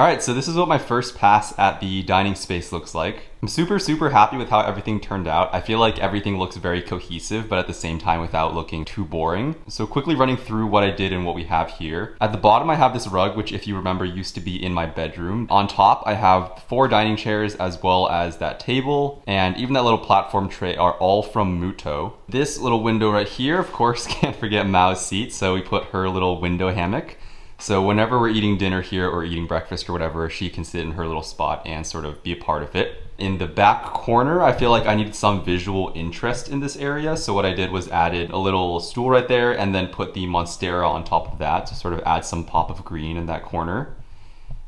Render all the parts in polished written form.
Alright, so this is what my first pass at the dining space looks like. I'm super happy with how everything turned out. I feel like everything looks very cohesive, but at the same time without looking too boring. So quickly running through what I did and what we have here. At the bottom I have this rug, which if you remember used to be in my bedroom. On top I have 4 dining chairs as well as that table, and even that little platform tray are all from Muto. This little window right here, of course, can't forget Mao's seat, so we put her little window hammock. So whenever we're eating dinner here or eating breakfast or whatever, she can sit in her little spot and sort of be a part of it. In the back corner, I feel like I needed some visual interest in this area. So what I did was added a little stool right there and then put the Monstera on top of that to sort of add some pop of green in that corner.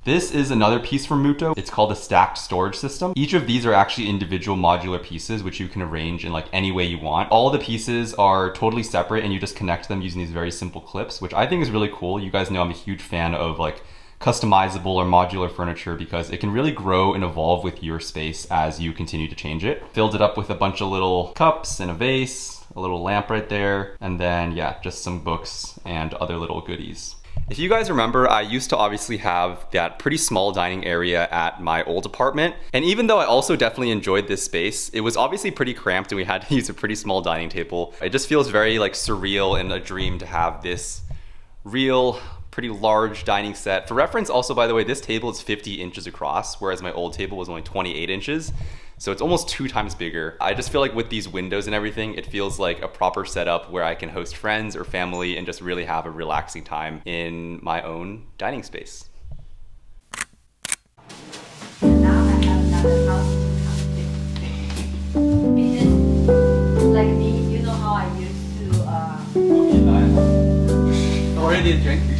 This is another piece from Muto. It's called a stacked storage system. Each of these are actually individual modular pieces which you can arrange in like any way you want. All the pieces are totally separate and you just connect them using these very simple clips, which I think is really cool. You guys know I'm a huge fan of like customizable or modular furniture because it can really grow and evolve with your space as you continue to change it. Filled it up with a bunch of little cups and a vase, a little lamp right there, and then yeah, just some books and other little goodies. If you guys remember, I used to obviously have that pretty small dining area at my old apartment. And even though I also definitely enjoyed this space, it was obviously pretty cramped and we had to use a pretty small dining table. It just feels very like surreal and a dream to have this real, pretty large dining set. For reference, also, by the way, this table is 50 inches across, whereas my old table was only 28 inches. So it's almost 2 times bigger. I just feel like with these windows and everything, it feels like a proper setup where I can host friends or family and just really have a relaxing time in my own dining space. Now I have another house to come to. Because like me, you know how I used to already drinking.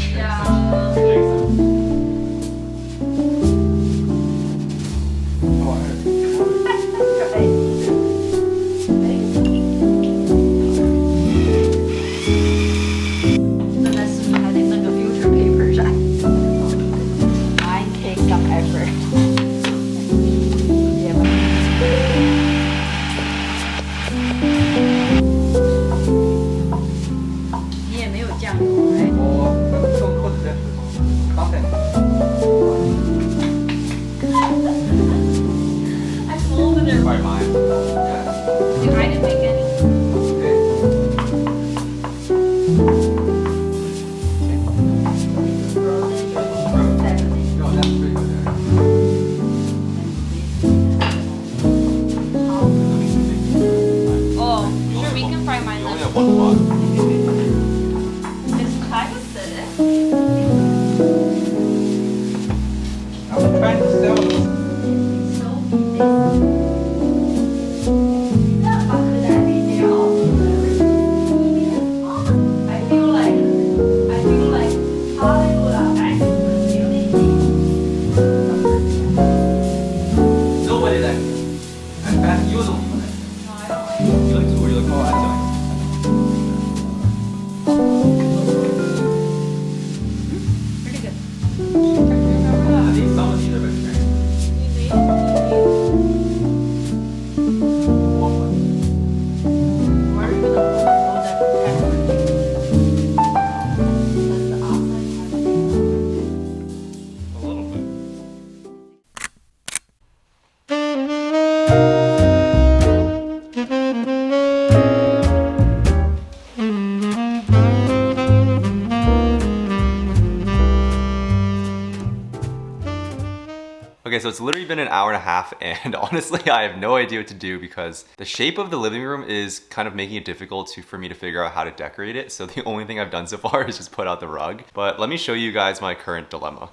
Okay, so it's literally been an hour and a half and honestly I have no idea what to do because the shape of the living room is kind of making it difficult for me to figure out how to decorate it. So the only thing I've done so far is just put out the rug. But let me show you guys my current dilemma.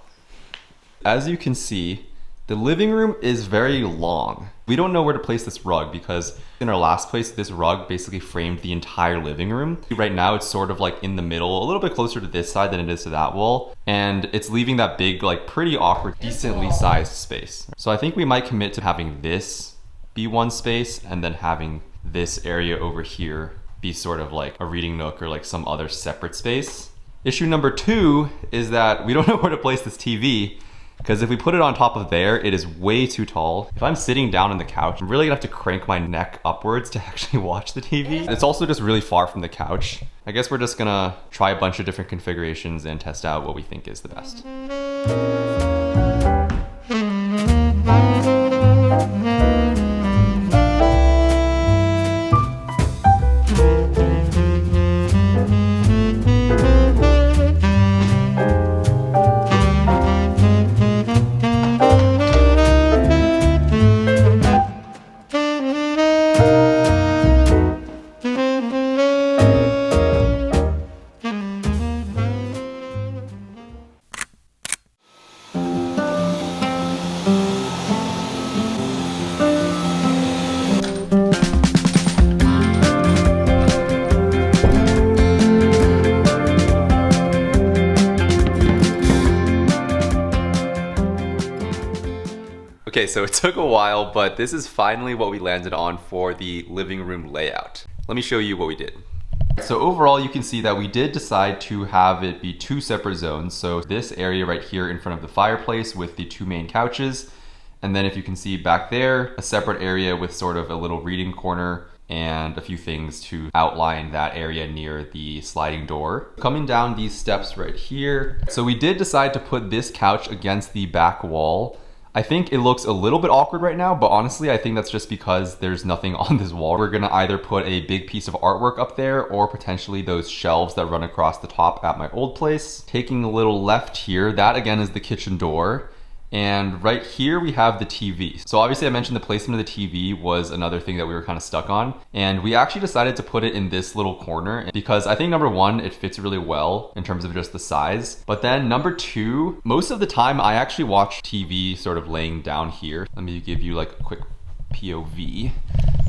As you can see, the living room is very long. We don't know where to place this rug because in our last place, this rug basically framed the entire living room. Right now, it's sort of like in the middle, a little bit closer to this side than it is to that wall. And it's leaving that big, like pretty awkward, decently sized space. So I think we might commit to having this be one space and then having this area over here be sort of like a reading nook or like some other separate space. Issue number 2 is that we don't know where to place this TV. Because if we put it on top of there, it is way too tall. If I'm sitting down on the couch, I'm really gonna have to crank my neck upwards to actually watch the TV. It's also just really far from the couch. I guess we're just gonna try a bunch of different configurations and test out what we think is the best. Okay, so it took a while, but this is finally what we landed on for the living room layout. Let me show you what we did. So overall, you can see that we did decide to have it be 2 separate zones. So this area right here in front of the fireplace with the 2 main couches. And then if you can see back there, a separate area with sort of a little reading corner and a few things to outline that area near the sliding door. Coming down these steps right here. So we did decide to put this couch against the back wall. I think it looks a little bit awkward right now, but honestly, I think that's just because there's nothing on this wall. We're gonna either put a big piece of artwork up there or potentially those shelves that run across the top at my old place. Taking a little left here, that again is the kitchen door. And right here we have the TV. So obviously I mentioned the placement of the TV was another thing that we were kind of stuck on. And we actually decided to put it in this little corner because I think number 1, it fits really well in terms of just the size. But then number 2, most of the time I actually watch TV sort of laying down here. Let me give you like a quick POV.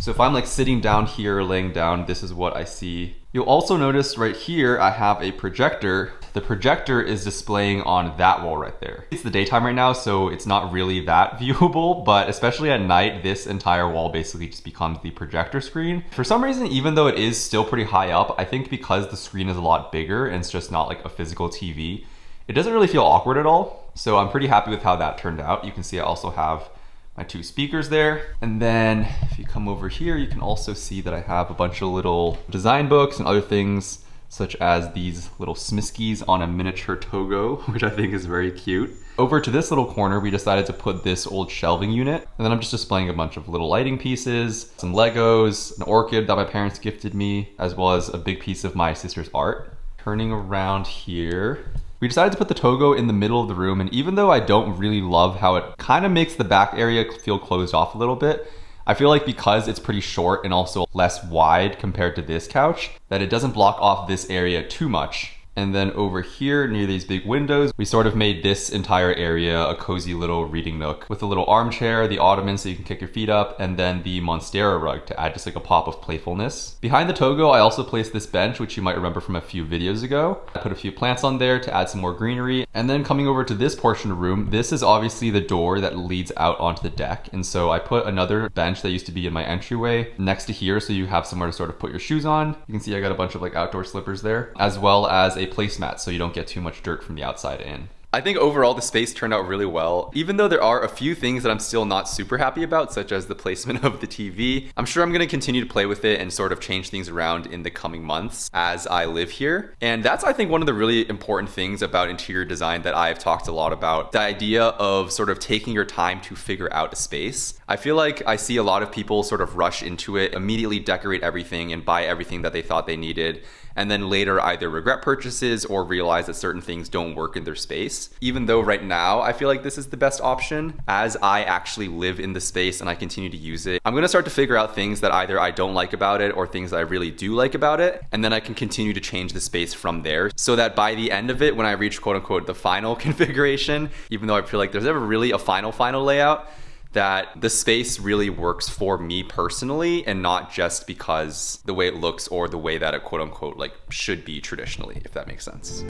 So if I'm like sitting down here, laying down, this is what I see. You'll also notice right here, I have a projector. The projector is displaying on that wall right there. It's the daytime right now, so it's not really that viewable, but especially at night, this entire wall basically just becomes the projector screen. For some reason, even though it is still pretty high up, I think because the screen is a lot bigger and it's just not like a physical TV, it doesn't really feel awkward at all. So I'm pretty happy with how that turned out. You can see I also have my 2 speakers there. And then if you come over here, you can also see that I have a bunch of little design books and other things, such as these little Smiskies on a miniature Togo, which I think is very cute. Over to this little corner, we decided to put this old shelving unit. And then I'm just displaying a bunch of little lighting pieces, some Legos, an orchid that my parents gifted me, as well as a big piece of my sister's art. Turning around here, we decided to put the Togo in the middle of the room, and even though I don't really love how it kind of makes the back area feel closed off a little bit, I feel like because it's pretty short and also less wide compared to this couch, that it doesn't block off this area too much. And then over here near these big windows, we sort of made this entire area a cozy little reading nook with a little armchair, the ottoman so you can kick your feet up, and then the Monstera rug to add just like a pop of playfulness. Behind the Togo, I also placed this bench, which you might remember from a few videos ago. I put a few plants on there to add some more greenery. And then coming over to this portion of the room, this is obviously the door that leads out onto the deck. And so I put another bench that used to be in my entryway next to here so you have somewhere to sort of put your shoes on. You can see I got a bunch of like outdoor slippers there, as well as a placemat so you don't get too much dirt from the outside in. I think overall the space turned out really well, even though there are a few things that I'm still not super happy about, such as the placement of the TV. I'm sure I'm going to continue to play with it and sort of change things around in the coming months as I live here. And that's, I think, one of the really important things about interior design that I've talked a lot about. The idea of sort of taking your time to figure out a space. I feel like I see a lot of people sort of rush into it, immediately decorate everything and buy everything that they thought they needed, and then later either regret purchases or realize that certain things don't work in their space. Even though right now I feel like this is the best option, as I actually live in the space and I continue to use it, I'm gonna start to figure out things that either I don't like about it or things that I really do like about it, and then I can continue to change the space from there, so that by the end of it, when I reach quote unquote the final configuration, even though I feel like there's never really a final layout, that the space really works for me personally and not just because the way it looks or the way that it quote unquote like should be traditionally, if that makes sense.